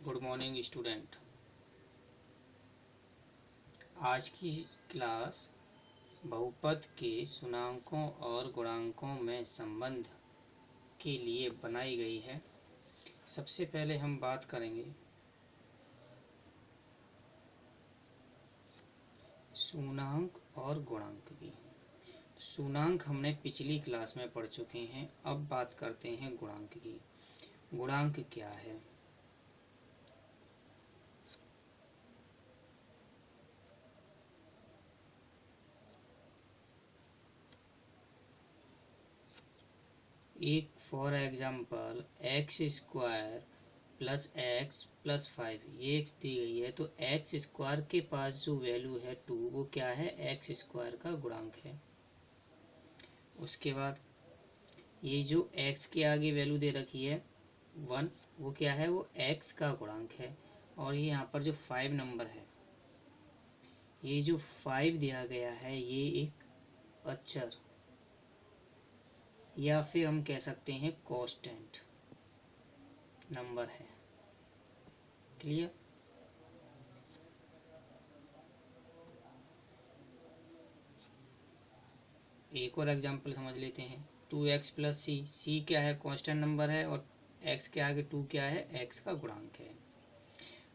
Good morning student. आज की class बहुपद के शुन्याङ्कों और गुणांकों में संबंध के लिए बनाई गई है। सबसे पहले हम बात करेंगे शुन्याङ्क और गुणांक की। शुन्याङ्क हमने पिछली क्लास में पढ़ चुके हैं। अब बात करते हैं गुणांक की। गुणांक क्या है? एक for example x square plus x plus 5 ये एक्स दी गई है, तो एक्स स्क्वायर के पास जो वैल्यू है 2 वो क्या है? एक्स स्क्वायर का गुणांक है। उसके बाद ये जो एक्स के आगे वैल्यू दे रखी है 1 वो क्या है? वो एक्स का गुणांक है। और ये यहाँ पर जो 5 नंबर है, ये जो 5 दिया गया है ये एक अचर या फिर हम कह सकते हैं कांस्टेंट नंबर है। क्लियर? एक और एग्जांपल समझ लेते हैं। 2x प्लस सी क्या है? कांस्टेंट नंबर है और x के आगे 2 क्या है? x का गुणांक है।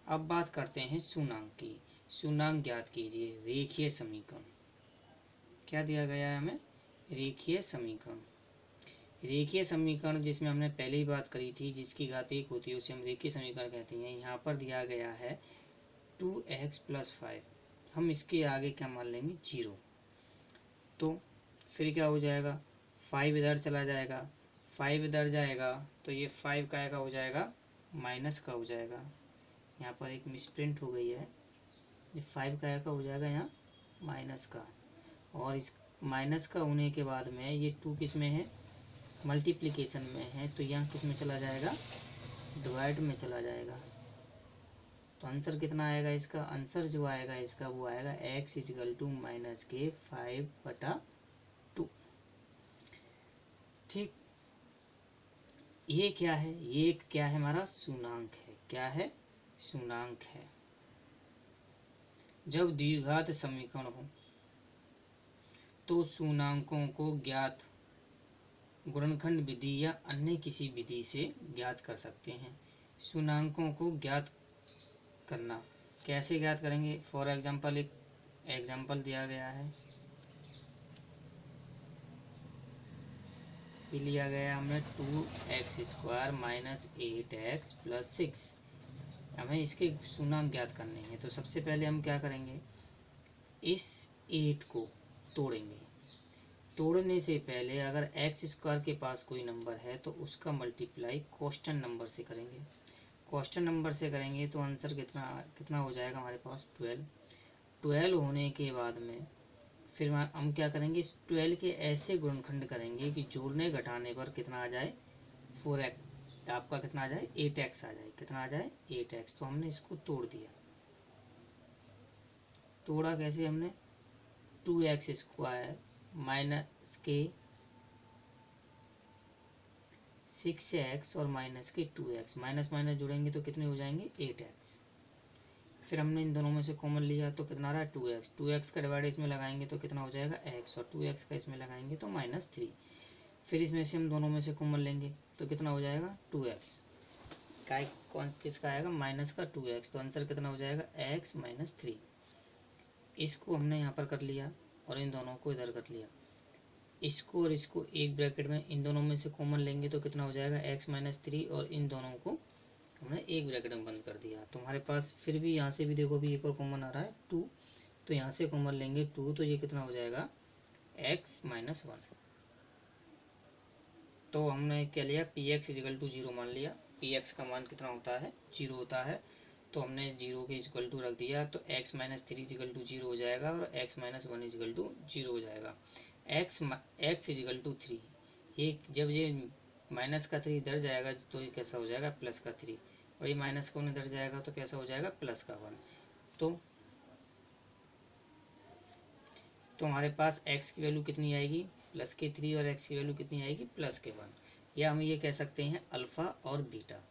अब बात करते हैं शुन्याङ्क की। शुन्याङ्क ज्ञात कीजिए। रेखीय समीकरण क्या दिया गया है हमें? रेखीय समीकरण। रेखीय समीकरण जिसमें हमने पहले ही बात करी थी, जिसकी घात 1 होती है उसे हम रेखीय समीकरण कहते हैं। यहाँ पर दिया गया है 2x प्लस 5, हम इसके आगे क्या मान लेंगे? 0। तो फिर क्या हो जाएगा? 5 इधर चला जाएगा, 5 इधर जाएगा तो ये 5 का हो जाएगा? माइनस का हो जाएगा। यहाँ पर एक मिसप्रिंट हो गई है। ये 5 का हो जाएगा यहाँ माइनस का, और इस माइनस का होने के बाद में ये 2 किस में है? मल्टीप्लिकेशन में है, तो यहाँ किस में चला जाएगा? डिवाइड में चला जाएगा। तो आंसर कितना आएगा इसका? आंसर जो आएगा इसका वो आएगा x इजिकल टू माइनस के 5/2। ठीक, ये क्या है? ये क्या है? हमारा शुन्याङ्क है। क्या है? शुन्याङ्क है। जब द्विघात समीकरण हो तो शुन्याङ्कों को ज्ञात गुणनखंड विधि या अन्य किसी विधि से ज्ञात कर सकते हैं। शुन्याङ्कों को ज्ञात करना कैसे ज्ञात करेंगे? फॉर एग्जाम्पल एक एग्जाम्पल दिया गया है, ये लिया गया हमने 2x square minus 8x plus 6। हमें इसके शुन्याङ्क ज्ञात करने हैं। तो सबसे पहले हम क्या करेंगे? इस 8 को तोड़ेंगे। तोड़ने से पहले अगर एक्स स्क्वायर के पास कोई नंबर है तो उसका मल्टीप्लाई कांस्टेंट नंबर से करेंगे। कांस्टेंट नंबर से करेंगे तो आंसर कितना हो जाएगा हमारे पास? 12। 12 होने के बाद में फिर हम क्या करेंगे? इस 12 के ऐसे गुणनखंड करेंगे कि जोड़ने घटाने पर कितना आ जाए? 4x आपका कितना आ जाए? 8x आ जाए। कितना आ जाए? 8x। तो हमने इसको तोड़ दिया। तोड़ा कैसे हमने? 2x स्क्वायर माइनस के 6x और माइनस के 2x, माइनस माइनस जुड़ेंगे तो कितने हो जाएंगे? 8x। फिर हमने इन दोनों में से कॉमन लिया तो कितना रहा? 2x। 2x का डिवाइड इसमें लगाएंगे तो कितना हो जाएगा? x, और 2x का इसमें लगाएंगे तो -3। फिर इसमें से हम दोनों में से कॉमन लेंगे तो कितना हो जाएगा? 2x का कौन किसका आएगा? माइनस का 2x। तो आंसर कितना हो जाएगा? x minus 3। इसको हमने यहाँ पर कर लिया और इन दोनों को इधर कर लिया। इसको और इसको एक ब्रैकेट में इन दोनों में से कॉमन लेंगे तो कितना हो जाएगा? x माइनस 3, और इन दोनों को हमने एक ब्रैकेट में बंद कर दिया। तो हमारे पास फिर भी यहाँ से भी देखो भी एक और कॉमन आ रहा है 2, तो यहाँ से कॉमन लेंगे 2, तो ये कितना हो जाएगा? x minus 1। तो हमने क्या लिया? पी एक्स इजिकल टू 0 मान लिया। पी एक्स का मान कितना होता है? 0 होता है। तो हमने 0 के इजिकल टू रख दिया, तो x माइनस 3 इजिकल टू 0 हो जाएगा और x माइनस 1 इजिकल टू 0 हो जाएगा। x इजिकल टू 3, ये जब ये माइनस का 3 इधर जाएगा तो ये कैसा हो जाएगा? प्लस का 3, और ये माइनस का 1 इधर जाएगा तो कैसा हो जाएगा? प्लस का 1। तो हमारे पास x की वैल्यू कितनी आएगी? प्लस के 3, और x की वैल्यू कितनी आएगी? प्लस के 1। या हम ये कह सकते हैं अल्फ़ा और बीटा।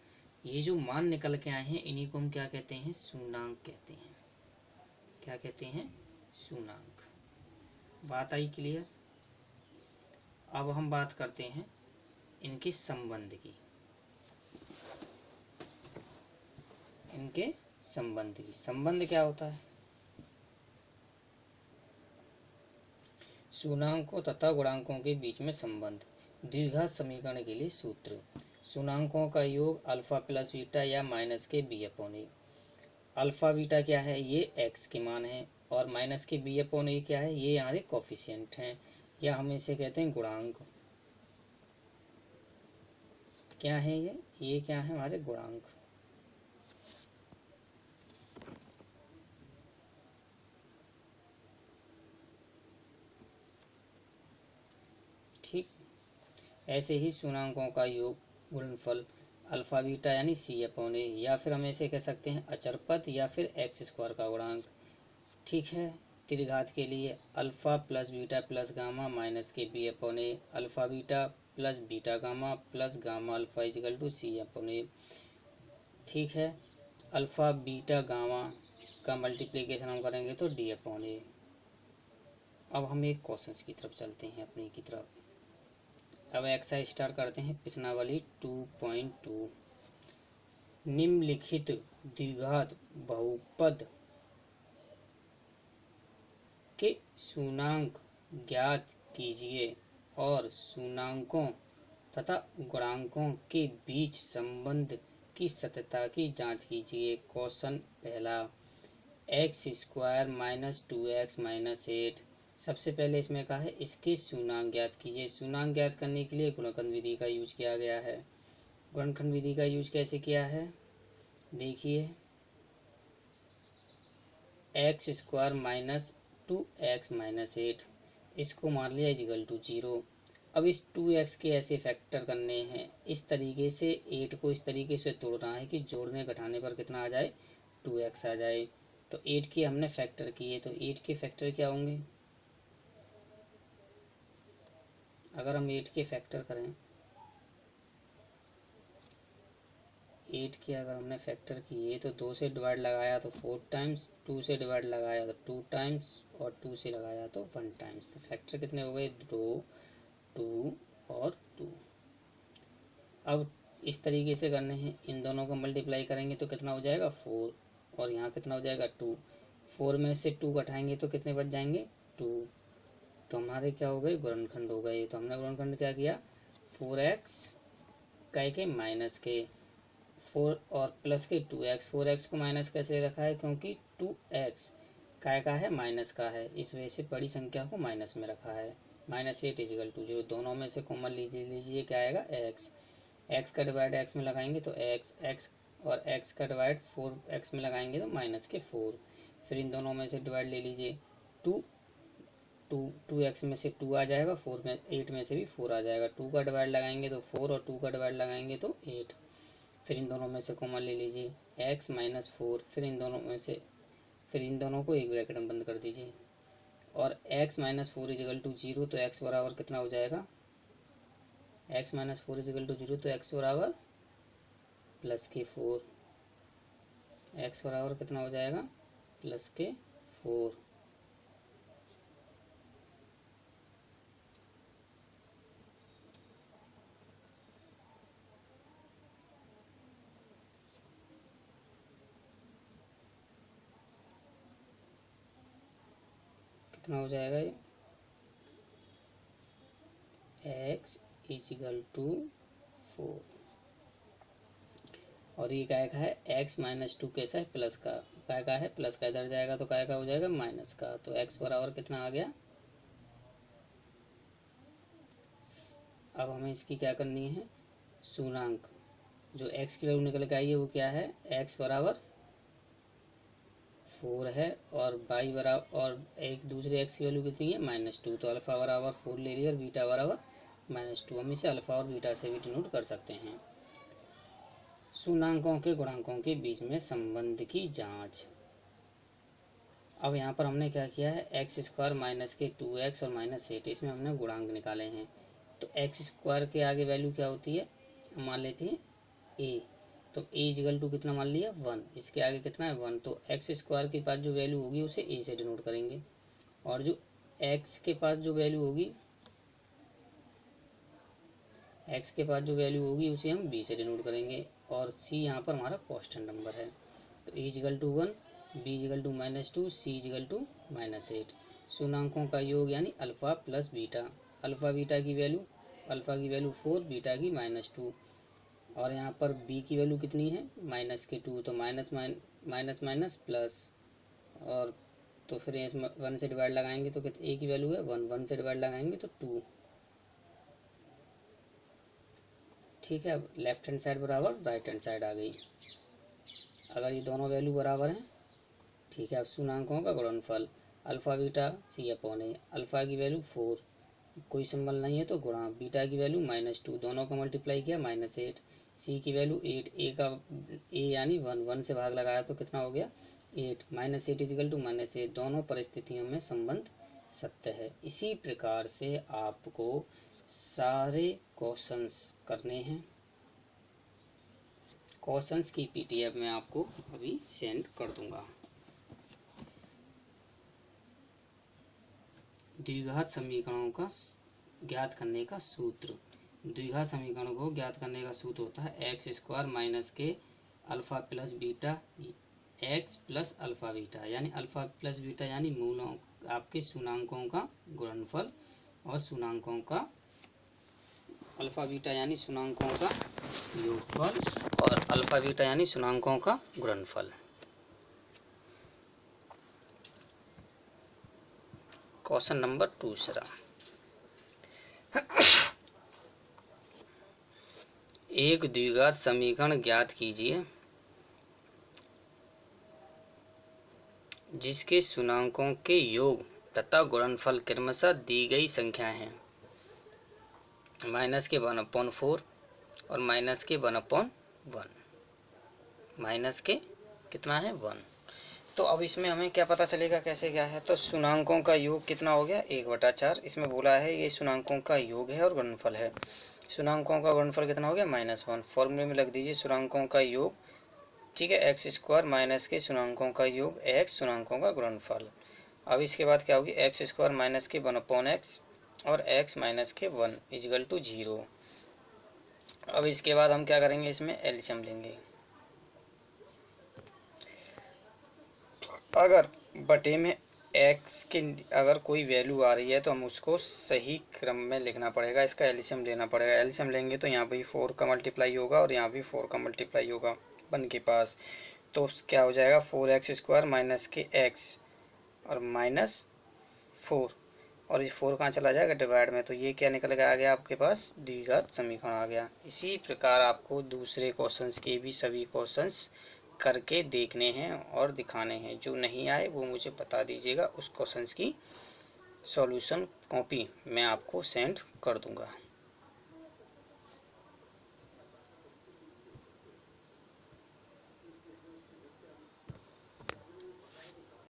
ये जो मान निकल के आए हैं इन्हीं को हम क्या कहते हैं, सूनांक कहते हैं। क्या कहते हैं, सूनांक। बात आई क्लियर। अब हम बात करते हैं इनके संबंध की। इनके संबंध की, संबंध क्या होता है, सूनांकों तथा गुणांकों के बीच में संबंध। द्विघात समीकरण के लिए सूत्र, सूनांकों का योग अल्फा प्लस बीटा या माइनस के B upon A. Alpha beta क्या है, ये एक्स के मान है, और माइनस के बी अपॉन ए क्या है, ये हमारे कोफिशिएंट हैं, या हम इसे कहते हैं गुणांक। क्या है ये क्या है, हमारे गुणांक। ठीक, ऐसे ही सूनांकों का योग गुणनफल अल्फा बीटा यानी सी अपॉन ए, या फिर हम ऐसे कह सकते हैं अचर पद, या फिर एक्स स्क्वायर का गुणांक। ठीक है, त्रिघात के लिए alpha plus beta plus gamma minus के B upon A, alpha beta plus beta gamma plus gamma alpha equal to C upon A. ठीक है, अल्फा बीटा गामा का मल्टीप्लिकेशन हम करेंगे तो डी अपॉन ए। अब हम एक क्वेश्चन की तरफ चलते हैं, अपनी की तरफ। अब एक्सरसाइज स्टार्ट करते हैं, प्रश्नावली 2.2। निम्नलिखित द्विघात बहुपद के सूनांक ज्ञात कीजिए और सूनांकों तथा गुणांकों के बीच संबंध की सत्यता की जांच कीजिए। क्वेश्चन पहला, x square minus 2x minus 8। सबसे पहले इसमें कहा है इसके सूनांक ज्ञात कीजिए। सूनांक ज्ञात करने के लिए गुणनखंड विधि का यूज किया गया है। गुणनखंड विधि का यूज कैसे किया है, देखिए, x square minus 2x minus 8, इसको मान लिया इजिकल टू 0। अब इस 2x के ऐसे फैक्टर करने हैं, इस तरीके से 8 को इस तरीके से तोड़ना है कि जोड़ने घटाने पर कितना आ जाए, 2x आ जाए। तो 8 के हमने फैक्टर किए, तो 8 के फैक्टर क्या होंगे, अगर हम 8 के फैक्टर करें, 8 के अगर हमने फैक्टर किए तो 2 से डिवाइड लगाया तो 4 टाइम्स, 2 से डिवाइड लगाया तो 2 टाइम्स, और 2 से लगाया तो 1 टाइम्स। तो फैक्टर कितने हो गए, 2, 2 और 2। अब इस तरीके से करने हैं, इन दोनों को मल्टीप्लाई करेंगे तो कितना हो जाएगा, 4, और यहाँ कितना हो जाएगा, 2। 4 में से 2 घटाएंगे तो कितने बच जाएंगे, 2। तो हमारे क्या हो गए, गुणनखंड हो गए। तो हमने गुणनखंड क्या किया, 4x काय के माइनस के 4 और प्लस के 2x। 4x को माइनस कैसे रखा है, क्योंकि 2x काय का है, माइनस का है, इस वजह से बड़ी संख्या को माइनस में रखा है। माइनस 8 इजिकल टू 0, दोनों में से कॉमन लीजिए क्या आएगा, x। x का डिवाइड x में लगाएंगे तो x, और x का डिवाइड 4x में लगाएंगे तो माइनस के 4। फिर इन दोनों में से डिवाइड ले लीजिए, 2x में से 2 आ जाएगा, 8 में से भी 4 आ जाएगा। 2 का डिवाइड लगाएंगे तो 4, और 2 का डिवाइड लगाएंगे तो 8। फिर इन दोनों में से कॉमन ले लीजिए, x माइनस 4, फिर इन दोनों को एक ब्रैकेट में बंद कर दीजिए, और x माइनस 4 इजिकल टू 0। तो x बराबर कितना हो जाएगा, x माइनस 4 इजिकल टू 0, तो x बराबर प्लस के 4। x बराबर कितना हो जाएगा, प्लस के 4। कितना हो जाएगा ये, x इजिकल टू 4, और ये काय का है, x माइनस 2 कैसा है, प्लस का, काय का है, प्लस का, इधर जाएगा तो काय का हो जाएगा, माइनस का। तो x बराबर कितना आ गया। अब हमें इसकी क्या करनी है, सूनांक, जो x की वैल्यू निकल के आई है वो क्या है, x बराबर 4 है, और y बराबर, और एक दूसरे x की वैल्यू कितनी है, -2। तो अल्फा बराबर 4 ले लिया और बीटा बराबर -2। हम इसे अल्फा और बीटा से भी डिनोट कर सकते हैं। सूनांकों के गुणांकों के बीच में संबंध की जांच। अब यहाँ पर हमने क्या किया है, एक्स स्क्वायर माइनस के 2x और माइनस 8, इसमें हमने गुणांक निकाले हैं। तो एक्स स्क्वायर के आगे वैल्यू क्या होती है, मान लेते हैं a, तो ए इजिकल टू कितना मान लिया 1, इसके आगे कितना है 1, तो एक्स स्क्वायर के पास जो वैल्यू होगी उसे ए से डिनोट करेंगे, और जो एक्स के पास जो वैल्यू होगी उसे हम बी से डिनोट करेंगे, और सी यहाँ पर हमारा कांस्टेंट नंबर है। तो A equal to 1, B equal to -2, C equal to -8। शून्याङ्कों का योग यानी अल्फ़ा प्लस बीटा। अल्फ़ा की वैल्यू 4, बीटा की -2, और यहाँ पर बी की वैल्यू कितनी है -2, तो माइनस माइनस प्लस, और तो फिर इसमें 1 से डिवाइड लगाएंगे तो कितने ए की वैल्यू है 1, 1 से डिवाइड लगाएंगे तो 2। ठीक है, अब लेफ्ट हैंड साइड बराबर राइट हैंड साइड आ गई। अगर ये दोनों वैल्यू बराबर हैं, ठीक है, अब शून्याङ्कों का गुणनफल अल्फ़ा बीटा सी अपॉन ए। अल्फ़ा की वैल्यू 4, कोई सिंबल नहीं है तो गुणा, बीटा की वैल्यू -2, दोनों का मल्टीप्लाई किया -8, सी की वैल्यू 8, ए यानी 1, 1 से भाग लगाया तो कितना हो गया 8, -8 इजिकल टू -8, दोनों परिस्थितियों में संबंध सत्य है। इसी प्रकार से आपको सारे क्वेश्चंस करने हैं। क्वेश्चंस की पीडीएफ मैं आपको अभी सेंड कर दूंगा। द्विघात समीकरणों का ज्ञात करने का सूत्र। द्विघात समीकरण को ज्ञात करने का सूत्र होता है एक्स स्क्वायर माइनस के alpha plus beta x plus alpha beta, यानी अल्फ़ा प्लस बीटा यानी मूलों आपके शून्याङ्कों का गुणनफल, और शून्याङ्कों का अल्फ़ा बीटा यानी शून्याङ्कों का योगफल, और अल्फ़ा बीटा यानी शून्याङ्कों का गुणनफल। Question number 2। एक द्विघात समीकरण ज्ञात कीजिए जिसके शून्याङ्कों के योग तथा गुणनफल क्रमशः दी गई संख्या हैं, माइनस के 1/4 और माइनस के 1/1, माइनस के कितना है 1। तो अब इसमें हमें क्या पता चलेगा कैसे क्या है, तो शून्याङ्कों का योग कितना हो गया 1/4, इसमें बोला है ये शून्याङ्कों का योग है और गुणनफल है। शून्याङ्कों का गुणनफल कितना हो गया -1, फॉर्मूले में लग दीजिए शून्याङ्कों का योग, ठीक है, एक्स स्क्वायर माइनस के शून्याङ्कों का योग एक्स शून्याङ्कों का गुणनफल। अब इसके बाद क्या होगी एक्स स्क्वायर माइनस के 1/x और x माइनस के 1 इजिकल टू 0। अब इसके बाद हम क्या करेंगे, इसमें एलसीएम लेंगे। अगर बटे में x के अगर कोई वैल्यू आ रही है तो हम उसको सही क्रम में लिखना पड़ेगा, इसका एलसीएम लेना पड़ेगा। एलसीएम लेंगे तो यहाँ भी 4 का मल्टीप्लाई होगा और यहाँ भी 4 का मल्टीप्लाई होगा 1 के पास, तो क्या हो जाएगा 4x स्क्वायर माइनस के x और -4, और ये 4 कहाँ चला जाएगा डिवाइड में, तो ये क्या निकल के आ गया आपके पास द्विघात समीकरण आ गया। इसी प्रकार आपको दूसरे क्वेश्चंस के भी सभी क्वेश्चंस करके देखने हैं और दिखाने हैं। जो नहीं आए वो मुझे बता दीजिएगा, उस क्वेश्चंस की सॉल्यूशन कॉपी मैं आपको सेंड कर दूंगा।